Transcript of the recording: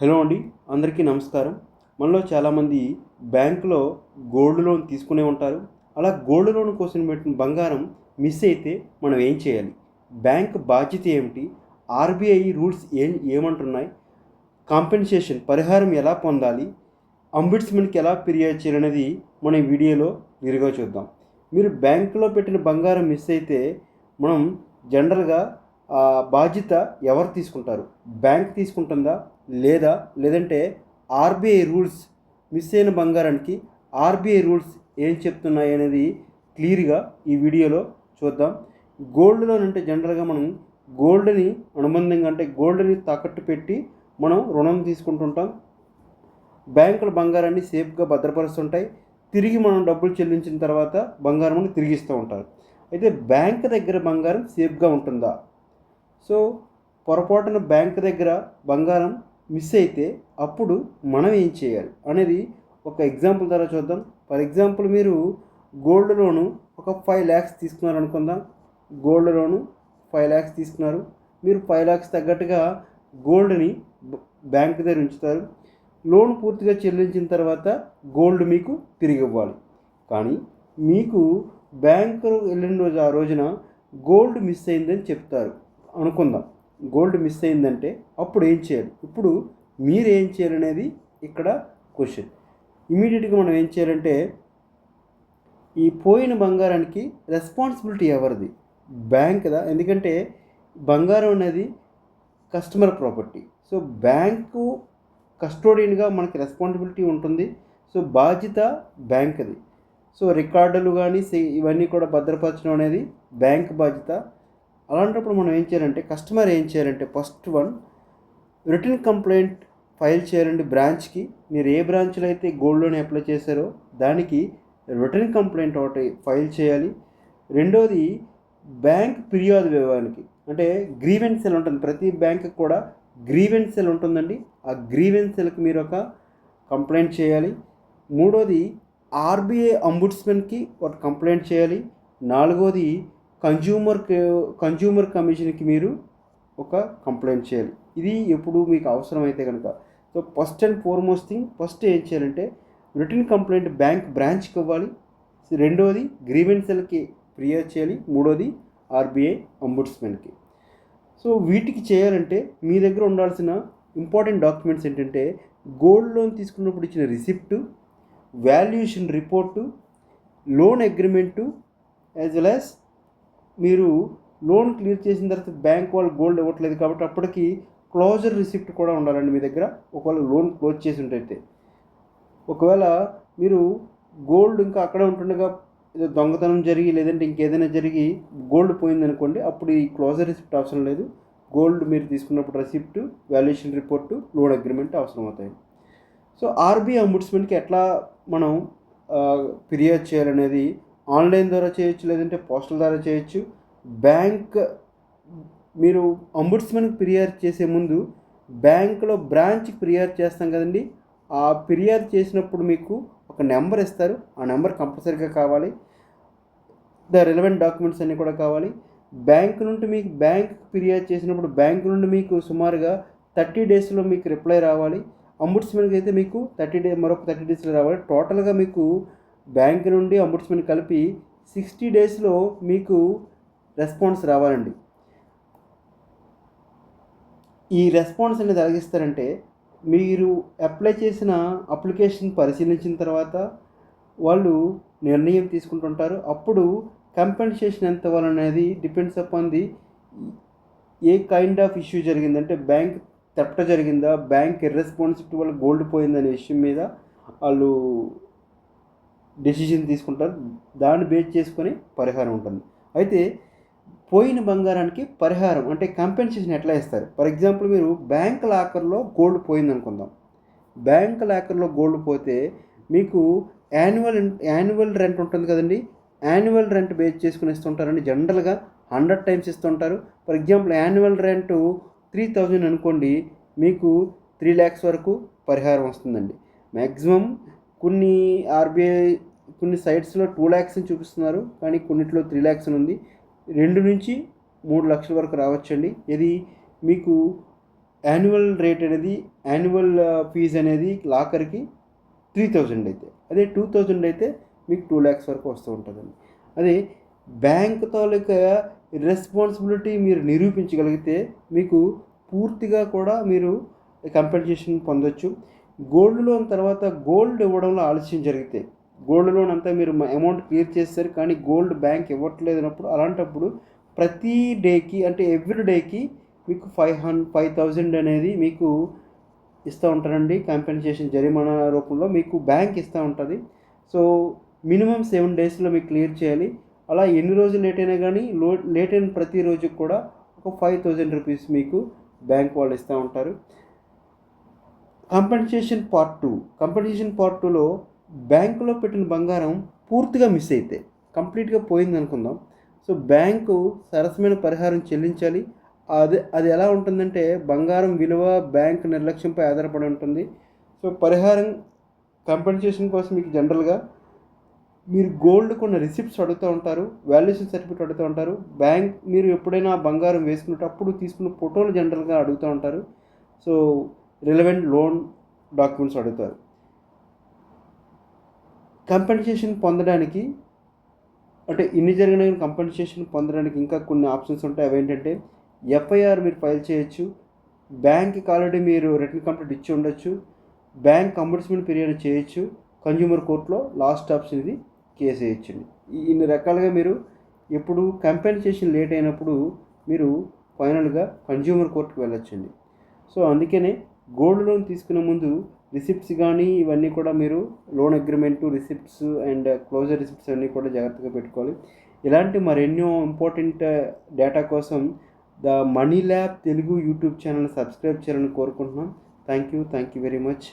Hello అండి, అందరికీ నమస్కారం. మనలో చాలామంది బ్యాంకులో గోల్డ్ లోన్ తీసుకునే ఉంటారు. అలా గోల్డ్ లోన్ కోసం పెట్టిన బంగారం మిస్ అయితే మనం ఏం చేయాలి? బ్యాంక్ బాధ్యత ఏమిటి? RBI rules ఏమంటున్నాయి? కాంపెన్సేషన్ పరిహారం ఎలా పొందాలి? అంబుడ్స్మన్కి ఎలా ఫిర్యాదు చేయాలనేది మనం ఈ వీడియోలో విరిగా చూద్దాం. మీరు బ్యాంకులో పెట్టిన బంగారం మిస్ అయితే మనం జనరల్గా బాధ్యత ఎవరు తీసుకుంటారు? బ్యాంక్ తీసుకుంటుందా? లేదంటే ఆర్బీఐ రూల్స్ మిస్ అయిన బంగారానికి ఆర్బీఐ రూల్స్ ఏం చెప్తున్నాయి అనేది క్లియర్గా ఈ వీడియోలో చూద్దాం. గోల్డ్ లోన్ అంటే జనరల్గా మనం గోల్డ్ని అనుబంధంగా అంటే గోల్డ్ని తాకట్టు పెట్టి మనం రుణం తీసుకుంటుంటాం. బ్యాంకుల బంగారాన్ని సేఫ్గా భద్రపరుస్తుంటాయి. తిరిగి మనం డబ్బులు చెల్లించిన తర్వాత బంగారం తిరిగిస్తూ ఉంటారు. అయితే బ్యాంక్ దగ్గర బంగారం సేఫ్గా ఉంటుందా? సో పొరపాటున బ్యాంక్ దగ్గర బంగారం మిస్ అయితే అప్పుడు మనం ఏం చేయాలి అనేది ఒక ఎగ్జాంపుల్ ద్వారా చూద్దాం. ఫర్ ఎగ్జాంపుల్, మీరు గోల్డ్ లోను ఒక 5 lakhs తీసుకున్నారు అనుకుందాం. గోల్డ్ లోను 5 lakhs తీసుకున్నారు. మీరు 5 lakhs తగ్గట్టుగా గోల్డ్ని బ్యాంక్ దగ్గర ఉంచుతారు. లోన్ పూర్తిగా చెల్లించిన తర్వాత గోల్డ్ మీకు తిరిగి ఇవ్వాలి. కానీ మీకు బ్యాంకు వెళ్ళిన రోజు ఆ రోజున గోల్డ్ మిస్ అయిందని చెప్తారు అనుకుందాం. గోల్డ్ మిస్ అయిందంటే అప్పుడు ఏం చేయాలి? ఇప్పుడు మీరు ఏం చేయాలనేది ఇక్కడ క్వశ్చన్. ఇమీడియట్గా మనం ఏం చేయాలంటే, ఈ పోయిన బంగారానికి రెస్పాన్సిబిలిటీ ఎవరిది? బ్యాంక్దా? ఎందుకంటే బంగారం అనేది కస్టమర్ ప్రాపర్టీ. సో బ్యాంకు కస్టోడియన్గా మనకి రెస్పాన్సిబిలిటీ ఉంటుంది. సో బాధ్యత బ్యాంక్ది. సో రికార్డులు కానీ ఇవన్నీ కూడా భద్రపరచడం అనేది బ్యాంక్ బాధ్యత. అలాంటప్పుడు మనం ఏం చేయాలంటే, కస్టమర్ ఏం చేయాలంటే, first one return complaint file చేయాలండి బ్రాంచ్కి. మీరు ఏ బ్రాంచ్లో అయితే గోల్డ్ లోన్ అప్లై చేశారో దానికి రిటర్న్ కంప్లైంట్ ఒకటి ఫైల్ చేయాలి. రెండోది బ్యాంక్ ఫిర్యాదు విభాగానికి, అంటే గ్రీవెన్స్ సెల్ ఉంటుంది. ప్రతి బ్యాంకుకి కూడా గ్రీవెన్స్ సెల్ ఉంటుందండి. ఆ గ్రీవెన్స్ సెల్కి మీరు ఒక కంప్లైంట్ చేయాలి. మూడోది ఆర్బీఐ అంబుడ్స్మన్కి ఒక కంప్లైంట్ చేయాలి. నాలుగోది కన్జ్యూమర్ కమిషన్కి మీరు ఒక కంప్లైంట్ చేయాలి. ఇది ఎప్పుడు మీకు అవసరమైతే కనుక. So first and foremost thing, first ఏం చేయాలంటే రిటర్న్ కంప్లైంట్ బ్యాంక్ బ్రాంచ్కి ఇవ్వాలి. రెండోది గ్రీవెన్స్ సెల్కి ఫిర్యాదు చేయాలి. మూడోది ఆర్బీఐ అంబుడ్స్మన్కి. సో వీటికి చేయాలంటే మీ దగ్గర ఉండాల్సిన ఇంపార్టెంట్ డాక్యుమెంట్స్ ఏంటంటే, గోల్డ్ లోన్ తీసుకున్నప్పుడు ఇచ్చిన receipt, valuation report, loan agreement, as well as మీరు లోన్ క్లియర్ చేసిన తర్వాత బ్యాంక్ వాళ్ళు గోల్డ్ ఇవ్వట్లేదు కాబట్టి అప్పటికి క్లోజర్ రిసిప్ట్ కూడా ఉండాలండి మీ దగ్గర. ఒకవేళ లోన్ క్లోజ్ చేసి ఉంటే, ఒకవేళ మీరు గోల్డ్ ఇంకా అక్కడే ఉంటుండగా ఏదో దొంగతనం జరిగి లేదంటే ఇంకేదైనా జరిగి గోల్డ్ పోయిందనుకోండి, అప్పుడు ఈ క్లోజర్ రిసిప్ట్ అవసరం లేదు. గోల్డ్ మీరు తీసుకున్నప్పుడు receipt, valuation report, loan agreement అవసరం అవుతాయి. సో ఆర్బీఐ అంబుడ్స్మన్కి ఎట్లా మనం ఫిర్యాదు చేయాలనేది ఆన్లైన్ ద్వారా చేయొచ్చు, లేదంటే పోస్టల్ ద్వారా చేయొచ్చు. బ్యాంక్ మీరు అంబుడ్స్మన్కి ఫిర్యాదు చేసే ముందు బ్యాంకులో బ్రాంచ్కి ఫిర్యాదు చేస్తాం కదండి. ఆ ఫిర్యాదు చేసినప్పుడు మీకు ఒక నెంబర్ ఇస్తారు. ఆ నెంబర్ కంపల్సరీగా కావాలి. ద రిలవెంట్ డాక్యుమెంట్స్ అన్నీ కూడా కావాలి. బ్యాంక్ నుండి మీకు ఫిర్యాదు చేసినప్పుడు బ్యాంక్ నుండి మీకు సుమారుగా 30 daysలో మీకు రిప్లై రావాలి. అంబుడ్స్మన్కి అయితే మీకు మరొక 30 daysలో రావాలి. టోటల్గా మీకు బ్యాంక్ నుండి అంబుడ్స్మన్ కలిపి 60 daysలో మీకు రెస్పాన్స్ రావాలండి. ఈ రెస్పాన్స్ అనేది ఎలాగిస్తారంటే, మీరు అప్లై చేసిన అప్లికేషన్ పరిశీలించిన తర్వాత వాళ్ళు నిర్ణయం తీసుకుంటుంటారు. అప్పుడు కంపెన్సేషన్ ఎంత ఇవ్వాలనేది depends upon the a kind of issue జరిగిందంటే, బ్యాంక్ థెఫ్ట్ జరిగిందా, బ్యాంక్ ఇర్రెస్పాన్సిబిలిటీ వల్ల గోల్డ్ పోయిందనే విషయం మీద వాళ్ళు డెసిషన్ తీసుకుంటారు. దాన్ని బేస్ చేసుకొని పరిహారం ఉంటుంది. అయితే పోయిన బంగారానికి పరిహారం అంటే కాంపెన్సేషన్ ఎట్లా ఇస్తారు? ఫర్ ఎగ్జాంపుల్, మీరు బ్యాంక్ లాకర్లో గోల్డ్ పోయిందనుకుందాం. బ్యాంక్ లాకర్లో గోల్డ్ పోతే మీకు యాన్యువల్ రెంట్ ఉంటుంది కదండి. యాన్యువల్ రెంట్ బేస్ చేసుకుని ఇస్తుంటారండి. జనరల్గా 100 times ఇస్తుంటారు. ఫర్ ఎగ్జాంపుల్, యాన్యువల్ రెంట్ 3000 అనుకోండి, మీకు 3 lakhs వరకు పరిహారం వస్తుందండి. మ్యాక్సిమం కొన్ని కొన్ని సైట్స్లో 2 lakhs అని చూపిస్తున్నారు, కానీ కొన్నిట్లో 3 lakhs అని ఉంది. 2 నుంచి 3 లక్షల వరకు రావచ్చండి. ఇది మీకు యాన్యువల్ ఫీజు అనేది లాకర్కి 3000 అయితే, అదే 2000 అయితే మీకు 2 lakhs వరకు వస్తూ ఉంటుందండి. అదే బ్యాంక్ తాలూకా రెస్పాన్సిబిలిటీ మీరు నిరూపించగలిగితే మీకు పూర్తిగా కూడా మీరు కంపెన్సేషన్ పొందొచ్చు. గోల్డ్ లోన్ తర్వాత గోల్డ్ ఇవ్వడంలో ఆలస్యం జరిగితే, గోల్డ్ లోన్ అంతా మీరు అమౌంట్ క్లియర్ చేస్తారు కానీ గోల్డ్ బ్యాంక్ ఇవ్వట్లేదు అన్నప్పుడు, అలాంటప్పుడు ప్రతి డేకి అంటే ఎవ్రీ డేకి మీకు 5,000 అనేది మీకు ఇస్తూ ఉంటారండి. కంపెన్సేషన్ జరిమానా రూపంలో మీకు బ్యాంక్ ఇస్తూ ఉంటుంది. సో మినిమం 7 daysలో మీకు క్లియర్ చేయాలి. అలా ఎన్ని రోజులు లేట్ అయినా కానీ లేట్ అయిన ప్రతి రోజుకి కూడా ఒక 5,000 రూపీస్ మీకు బ్యాంక్ వాళ్ళు ఇస్తూ ఉంటారు. కంపెన్సేషన్ పార్ట్ 2లో బ్యాంకులో పెట్టిన బంగారం పూర్తిగా మిస్ అయితే, కంప్లీట్గా పోయింది అనుకుందాం. సో బ్యాంకు సరసమైన పరిహారం చెల్లించాలి. అది ఎలా ఉంటుందంటే బంగారం విలువ బ్యాంక్ నిర్లక్ష్యంపై ఆధారపడి ఉంటుంది. సో కంపెన్సేషన్ కోసం మీకు జనరల్గా మీరు గోల్డ్ కొన్న రిసిప్ట్స్ అడుగుతూ ఉంటారు, వాల్యుయేషన్ సర్టిఫికేట్ అడుగుతూ ఉంటారు. బ్యాంక్ మీరు ఎప్పుడైనా బంగారం వేసుకునేటప్పుడు తీసుకున్న ఫోటోలు జనరల్గా అడుగుతూ ఉంటారు. సో రిలవెంట్ లోన్ డాక్యుమెంట్స్ అడుగుతారు. కంపెన్సేషన్ పొందడానికి అంటే ఇన్ని జరిగిన కంపెన్సేషన్ పొందడానికి ఇంకా కొన్ని ఆప్షన్స్ ఉంటాయి. అవేంటంటే ఎఫ్ఐఆర్ మీరు ఫైల్ చేయొచ్చు, బ్యాంక్కి ఆల్రెడీ మీరు రిటర్న్ కంప్లైంట్ ఇచ్చి ఉండొచ్చు, బ్యాంక్ అంబుడ్స్మెంట్ ఫిర్యాదు చేయొచ్చు, కన్జ్యూమర్ కోర్టులో లాస్ట్ ఆప్షన్ ఇది కేసు వేయచ్చండి. ఇన్ని రకాలుగా మీరు ఎప్పుడు కంపెన్సేషన్ లేట్ అయినప్పుడు మీరు ఫైనల్గా కన్జ్యూమర్ కోర్టుకు వెళ్ళొచ్చండి. సో అందుకనే గోల్డ్ లోన్ తీసుకునే ముందు రిసిప్ట్స్ కానీ ఇవన్నీ కూడా మీరు loan agreement, receipts and closure receipts అన్నీ కూడా జాగ్రత్తగా పెట్టుకోవాలి. ఇలాంటి మరెన్నో ఇంపార్టెంట్ డేటా కోసం the Money Lab Telugu YouTube channel subscribe చేయాలని కోరుకుంటున్నాం. Thank you very much.